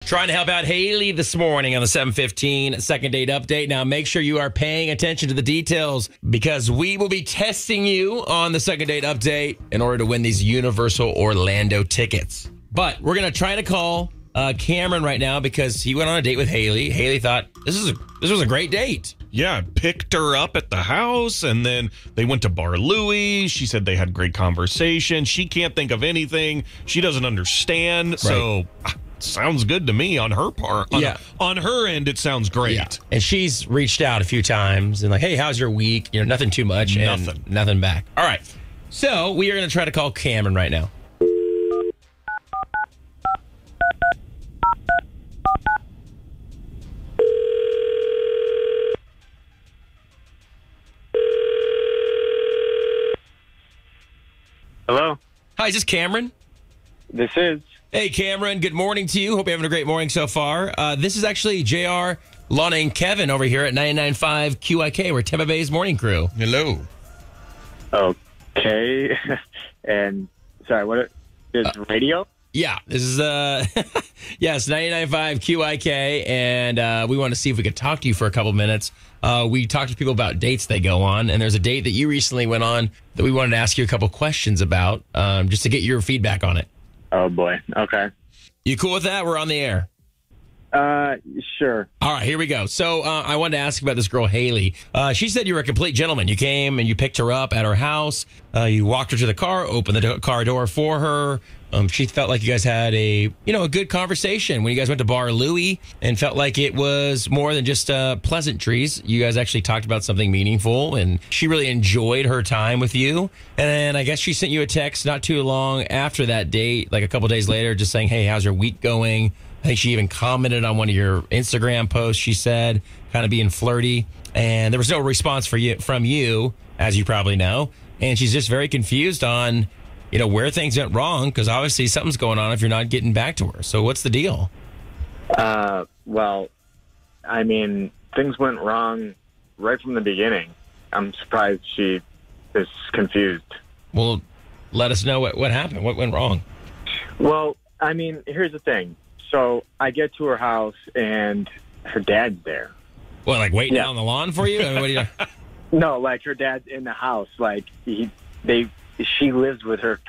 Trying to help out Hailey this morning on the 7:15 second date update. Now, make sure you are paying attention to the details because we will be testing you on the second date update in order to win these Universal Orlando tickets. But we're going to try to call Cameron right now because he went on a date with Hailey. Hailey thought this was a great date. Yeah, picked her up at the house, and then they went to Bar Louie. She said they had great conversation. She can't think of anything. She doesn't understand. Right. So, sounds good to me on her part. On her end, it sounds great. Yeah. And she's reached out a few times and like, hey, how's your week? You know, nothing too much. Nothing. And nothing back. All right. So, we are going to try to call Cameron right now. Hello? Hi, is this Cameron? This is. Hey, Cameron. Good morning to you. Hope you're having a great morning so far. This is actually JR, Lana, and Kevin over here at 99.5 QIK. We're Tampa Bay's morning crew. Hello. Okay. And, sorry, what is radio? Yeah, this is, yes, 99.5 QIK, and we want to see if we could talk to you for a couple minutes. We talk to people about dates they go on, and there's a date that you recently went on that we wanted to ask you a couple questions about, just to get your feedback on it. Oh, boy. Okay. You cool with that? We're on the air. Sure. All right, here we go. So I wanted to ask about this girl, Hailey. She said you were a complete gentleman. You came and you picked her up at her house. You walked her to the car, opened the car door for her. She felt like you guys had a good conversation when you guys went to Bar Louie and felt like it was more than just pleasantries. You guys actually talked about something meaningful, and she really enjoyed her time with you. And then I guess she sent you a text not too long after that date, like a couple days later, just saying, hey, how's your week going? I think she even commented on one of your Instagram posts, she said, kind of being flirty. And there was no response from you, as you probably know. And she's just very confused on where things went wrong, because obviously something's going on if you're not getting back to her. So what's the deal? Well, I mean, things went wrong right from the beginning. I'm surprised she is confused. Well, let us know what happened. What went wrong? Well, I mean, here's the thing. So I get to her house, and her dad's there. What, like waiting on the lawn for you? I mean, what do you... No, like her dad's in the house. Like she lives with her.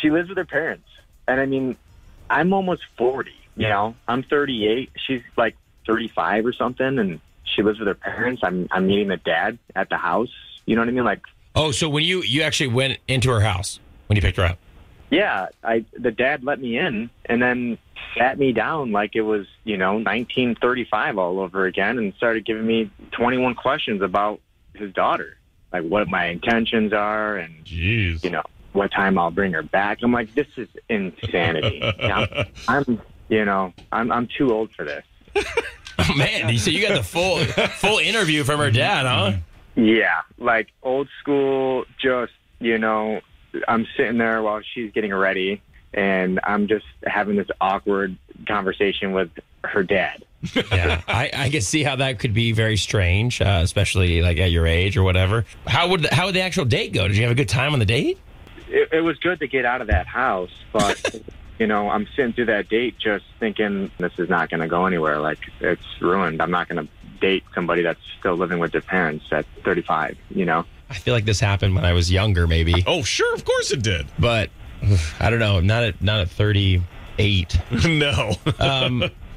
She lives with her parents, and I mean, I'm almost 40. You know, I'm 38. She's like 35 or something, and she lives with her parents. I'm meeting the dad at the house. You know what I mean? Like, oh, so when you actually went into her house when you picked her up? Yeah, the dad let me in and then sat me down like it was 1935 all over again, and started giving me 21 questions about his daughter. Like what my intentions are and, what time I'll bring her back. I'm like, this is insanity. I'm too old for this. Oh, man, so you got the full interview from her dad, huh? Yeah, like old school, just, I'm sitting there while she's getting ready, and I'm just having this awkward conversation with her dad. Yeah, I can see how that could be very strange, especially like at your age or whatever. How would the actual date go? Did you have a good time on the date? It was good to get out of that house, but I'm sitting through that date just thinking this is not going to go anywhere. Like, it's ruined. I'm not going to date somebody that's still living with their parents at 35. I feel like this happened when I was younger, maybe. Oh, sure, of course it did. But I don't know, not at 38. No.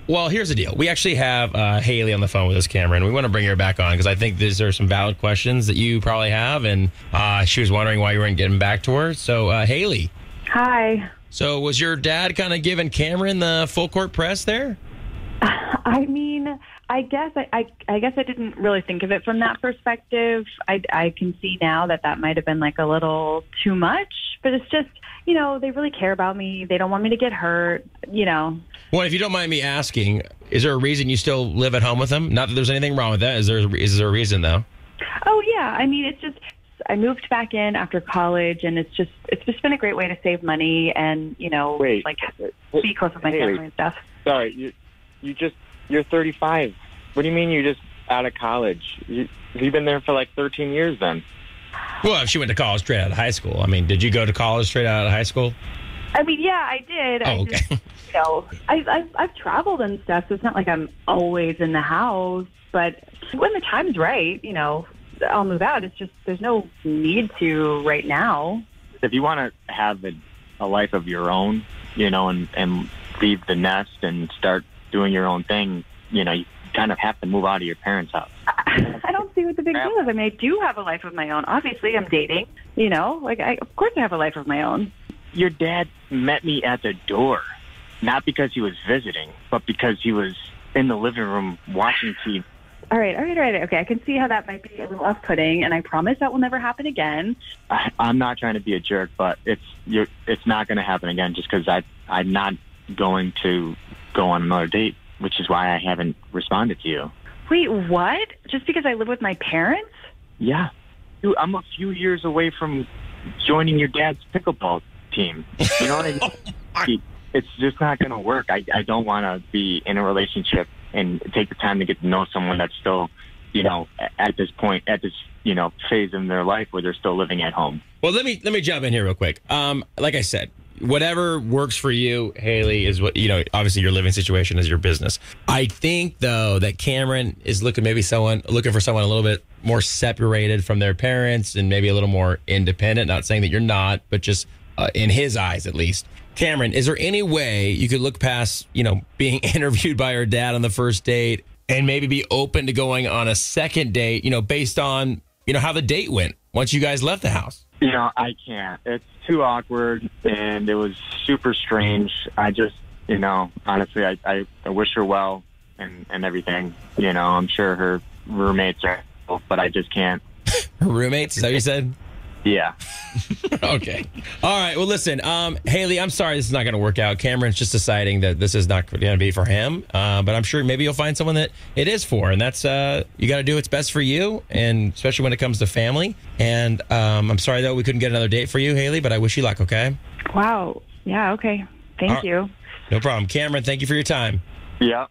Well, here's the deal. We actually have Hailey on the phone with us, Cameron. We want to bring her back on because I think these are some valid questions that you probably have, and she was wondering why you weren't getting back to her. So, Hailey. Hi. So, was your dad kind of giving Cameron the full court press there? I mean, I guess I didn't really think of it from that perspective. I can see now that might have been like a little too much, but it's just, they really care about me. They don't want me to get hurt, Well, if you don't mind me asking, is there a reason you still live at home with them? Not that there's anything wrong with that. Is there a reason, though? Oh, yeah. I mean, it's just, I moved back in after college, and it's just been a great way to save money and, be close with my family and stuff. Sorry, you're 35. What do you mean you're just out of college? You've been there for like 13 years then. Well, if she went to college straight out of high school. I mean, did you go to college straight out of high school? I mean, yeah, I did. Oh, okay. You know, I've traveled and stuff, so it's not like I'm always in the house. But when the time's right, you know, I'll move out. It's just there's no need to right now. If you want to have a life of your own, you know, and leave the nest and start doing your own thing, you know, you kind of have to move out of your parents' house. I don't see what the big deal is. I mean, I do have a life of my own. Obviously, I'm dating, you know, like of course I have a life of my own. Your dad met me at the door, not because he was visiting, but because he was in the living room watching TV. All right. Okay, I can see how that might be a little off-putting, and I promise that will never happen again. I'm not trying to be a jerk, but it's not going to happen again just because I'm not going to go on another date, which is why I haven't responded to you. Wait, what? Just because I live with my parents? Yeah. Dude, I'm a few years away from joining your dad's pickleball team. You know what I mean? It's just not going to work. I don't want to be in a relationship and take the time to get to know someone that's still, you know, at this point, at this, you know, phase in their life where they're still living at home. Well, let me jump in here real quick. Like I said, whatever works for you, Hailey, is what, you know, obviously your living situation is your business. I think, though, that Cameron is looking for someone a little bit more separated from their parents and maybe a little more independent. Not saying that you're not, but just in his eyes, at least. Cameron, is there any way you could look past, you know, being interviewed by her dad on the first date and maybe be open to going on a second date, you know, based on, you know, how the date went once you guys left the house? You know, I can't. It's too awkward, and it was super strange. I just, you know, honestly, I wish her well and everything. You know, I'm sure her roommates are, but I just can't. Her roommates? Is that what you said? Yeah. Okay. All right. Well, listen, Hailey, I'm sorry this is not going to work out. Cameron's just deciding that this is not going to be for him. But I'm sure maybe you'll find someone that it is for. And that's, you got to do what's best for you, and especially when it comes to family. And I'm sorry, though, we couldn't get another date for you, Hailey, but I wish you luck, okay? Wow. Yeah, okay. Thank you. No problem. Cameron, thank you for your time. Yeah.